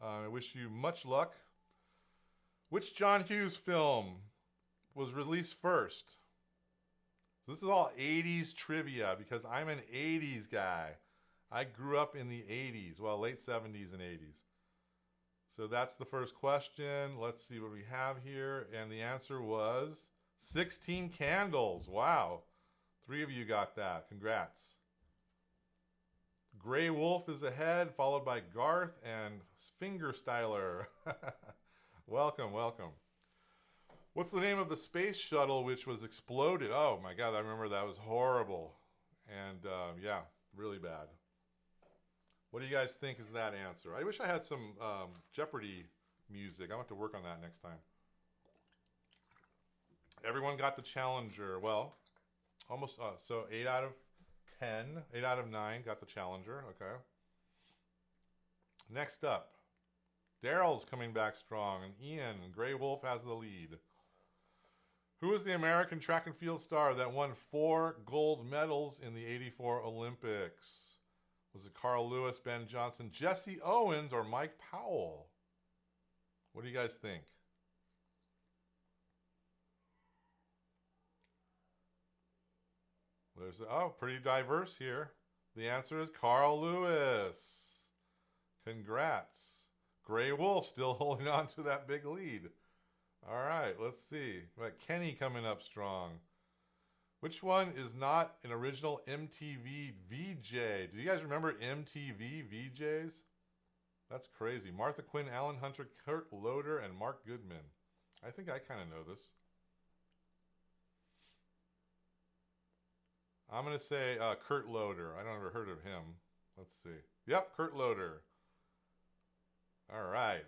I wish you much luck. Which John Hughes film was released first? So this is all 80s trivia because I'm an 80s guy. I grew up in the 80s, well, late 70s and 80s. So that's the first question. Let's see what we have here. And the answer was 16 Candles. Wow. 3 of you got that. Congrats. Gray Wolf is ahead, followed by Garth and Finger Styler. Welcome, welcome. What's the name of the space shuttle which was exploded? Oh my God, I remember that was horrible. And yeah, really bad. What do you guys think is that answer? I wish I had some Jeopardy music. I'll have to work on that next time. Everyone got the Challenger. Well, almost, so 8 out of 10, 8 out of 9 got the Challenger. Okay. Next up, Daryl's coming back strong, and Ian, Gray Wolf has the lead. Who is the American track and field star that won 4 gold medals in the '84 Olympics? Was it Carl Lewis, Ben Johnson, Jesse Owens, or Mike Powell? What do you guys think? Pretty diverse here. The answer is Carl Lewis. Congrats. Gray Wolf still holding on to that big lead. All right, let's see. We got Kenny coming up strong. Which one is not an original MTV VJ? Do you guys remember MTV VJs? That's crazy. Martha Quinn, Alan Hunter, Kurt Loder, and Mark Goodman. I think I kind of know this. I'm going to say Kurt Loder. I don't ever heard of him. Let's see. Yep, Kurt Loder. All right.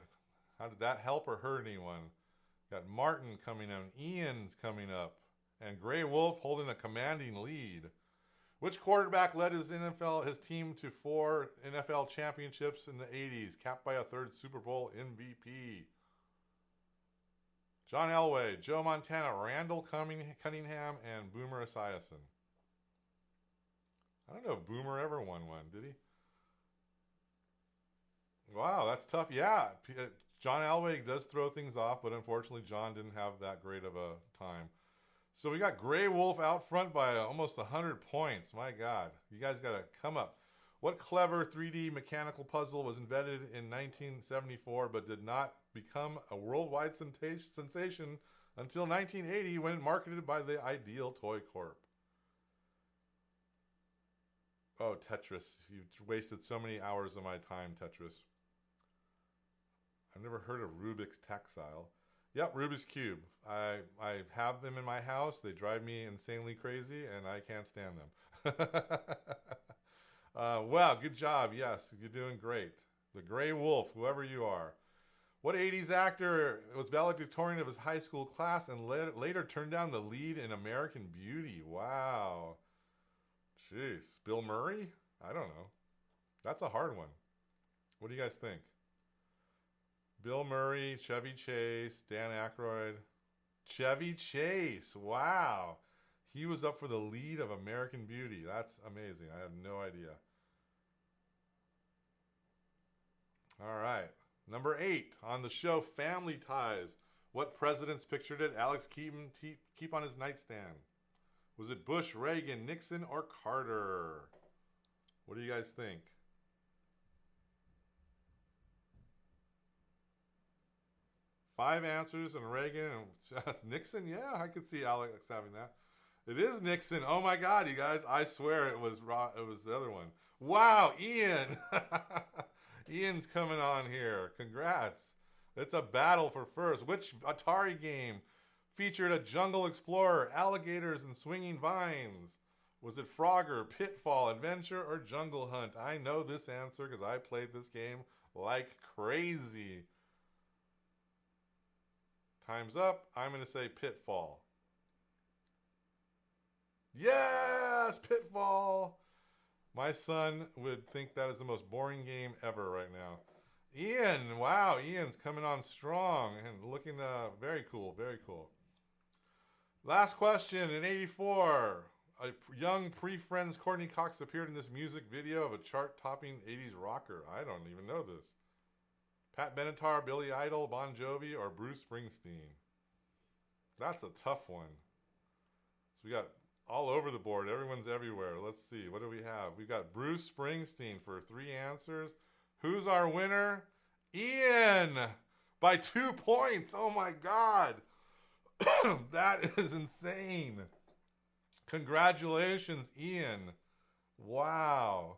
How did that help or hurt anyone? Got Martin coming up. Ian's coming up. And Gray Wolf holding a commanding lead. Which quarterback led his team to 4 NFL championships in the 80s, capped by a 3rd Super Bowl MVP? John Elway, Joe Montana, Randall Cunningham, and Boomer Esiason. I don't know if Boomer ever won one, did he? Wow, that's tough. Yeah, John Elway does throw things off, but unfortunately John didn't have that great of a time. So we got Gray Wolf out front by almost 100 points. My God, you guys got to come up. What clever 3D mechanical puzzle was invented in 1974 but did not become a worldwide sensation until 1980 when marketed by the Ideal Toy Corp? Oh, Tetris. You wasted so many hours of my time, Tetris. I've never heard of Rubik's Taxile. Yep, Rubik's Cube. I have them in my house. They drive me insanely crazy, and I can't stand them. Well, good job. Yes, you're doing great. The Gray Wolf, whoever you are. What 80s actor was valedictorian of his high school class and later turned down the lead in American Beauty? Wow. Jeez. Bill Murray? I don't know. That's a hard one. What do you guys think? Bill Murray, Chevy Chase, Dan Aykroyd. Chevy Chase. Wow. He was up for the lead of American Beauty. That's amazing. I have no idea. All right. Number 8 on the show Family Ties. What presidents pictured it Alex Keaton keep on his nightstand? Was it Bush, Reagan, Nixon, or Carter? What do you guys think? Five answers and Reagan and Nixon. Yeah, I could see Alex having that. It is Nixon. Oh my God, you guys! I swear it was the other one. Wow, Ian. Ian's coming on here. Congrats. It's a battle for first. Which Atari game featured a jungle explorer, alligators, and swinging vines? Was it Frogger, Pitfall, Adventure, or Jungle Hunt? I know this answer because I played this game like crazy. Time's up. I'm going to say Pitfall. Yes, Pitfall. My son would think that is the most boring game ever right now. Ian, wow, Ian's coming on strong and looking very cool, very cool. Last question. In '84, a young pre-Friends Courtney Cox appeared in this music video of a chart-topping 80s rocker. I don't even know this. Pat Benatar, Billy Idol, Bon Jovi, or Bruce Springsteen? That's a tough one. So we got all over the board. Everyone's everywhere. Let's see. What do we have? We've got Bruce Springsteen for 3 answers. Who's our winner? Ian! By 2 points. Oh my God. That is insane. Congratulations, Ian. Wow.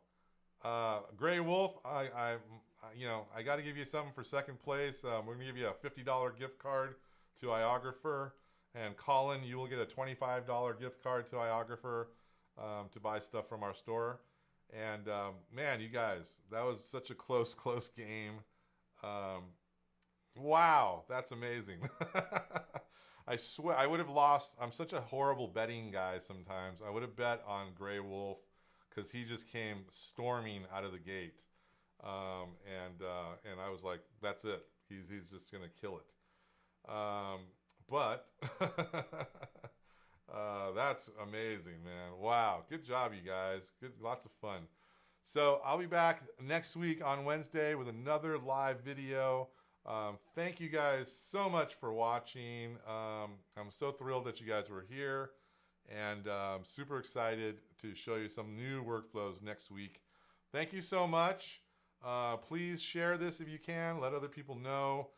Gray Wolf, I got to give you something for second place. We're going to give you a $50 gift card to Iographer. And Colin, you will get a $25 gift card to Iographer to buy stuff from our store. And man, you guys, that was such a close game. Wow, that's amazing. I swear, I would have lost. I'm such a horrible betting guy sometimes. I would have bet on Gray Wolf because he just came storming out of the gate. And I was like, that's it. He's just going to kill it. But that's amazing, man. Wow. Good job, you guys. Lots of fun. So I'll be back next week on Wednesday with another live video. Thank you guys so much for watching. I'm so thrilled that you guys were here, and I'm super excited to show you some new workflows next week. Thank you so much. Please share this if you can. Let other people know.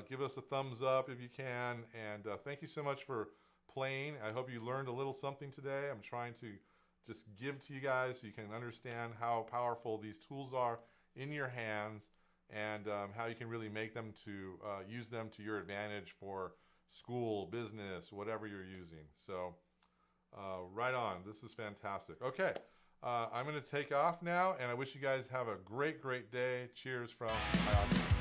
Give us a thumbs up if you can. And thank you so much for playing. I hope you learned a little something today. I'm trying to just give to you guys so you can understand how powerful these tools are in your hands. and how you can really make them to use them to your advantage for school, business, whatever you're using. So right on. This is fantastic. Okay, I'm going to take off now, and I wish you guys have a great, great day. Cheers from Iographer.